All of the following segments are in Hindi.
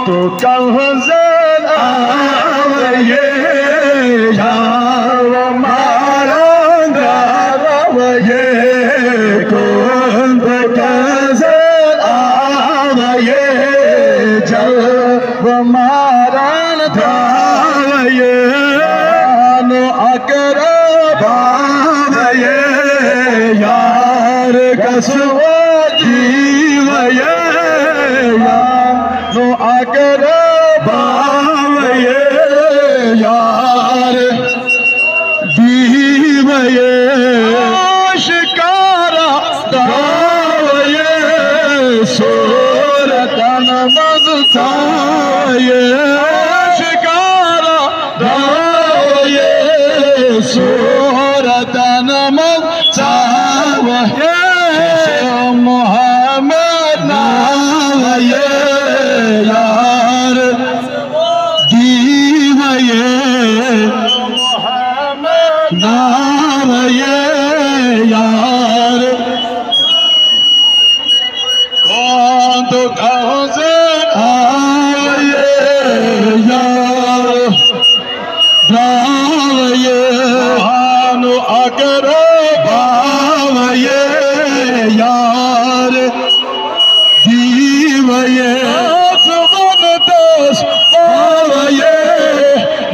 तो कहज़न आवे जाव मारा रवे कौन तो कहज़न आवे जाव मारा धावे नो अकर भावे यार कसवा जीवये नो अकर भावे यार दीवये शिकारा दावये सोरतन मज़ताये शिकारा दावये सोरतन मज़ताये मोहम्मद नावये यार दीवये मोहम्मद नावये यार कौन तो कहज़न आवे यार दावये हानो अगर भावये यार दीवये सुबन दस आवये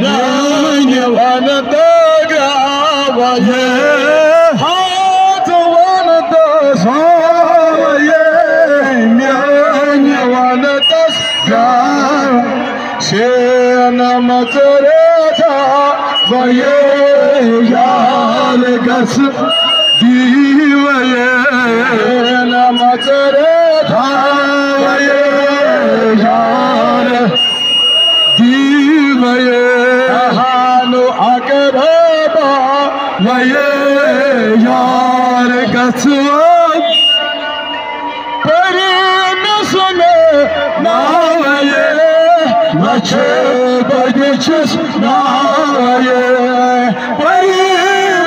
नान वन दगावये हाथ वन दस आवये नान वन दस गाव शेन मचरे था वये यार गस दीवये नमचरे धावये यार दीवये हानो अकर भावये यार गसवा परी नसने नावये मचे बजचस नावये परी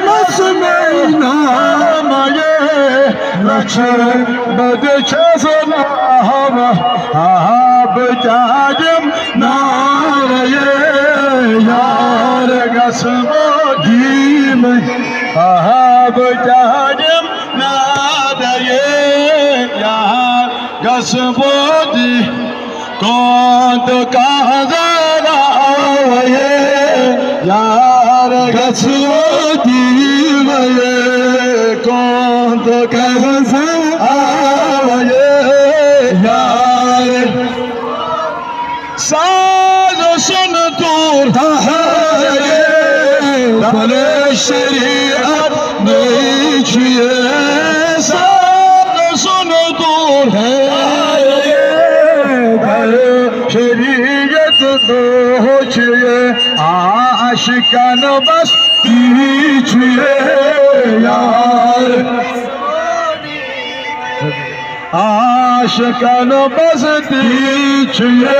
नसने नामये मचे बजचस नावा आब जाजम नावये यार गसवा जीम आब जाजम नादये यार गसवा जी कौन तो कहज़न आवे यार गसवा दीवये कौन तो कहज़न आवे यार साज सुन दूर है भले शरीयत नीचिए साज सुन दूर है शरीयत दोचिए आशिकन बस तीचिए यार आशिकन बस तीचिए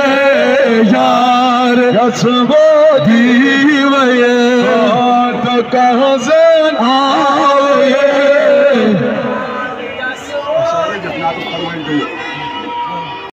यार गसवा दीवये तो कहज़न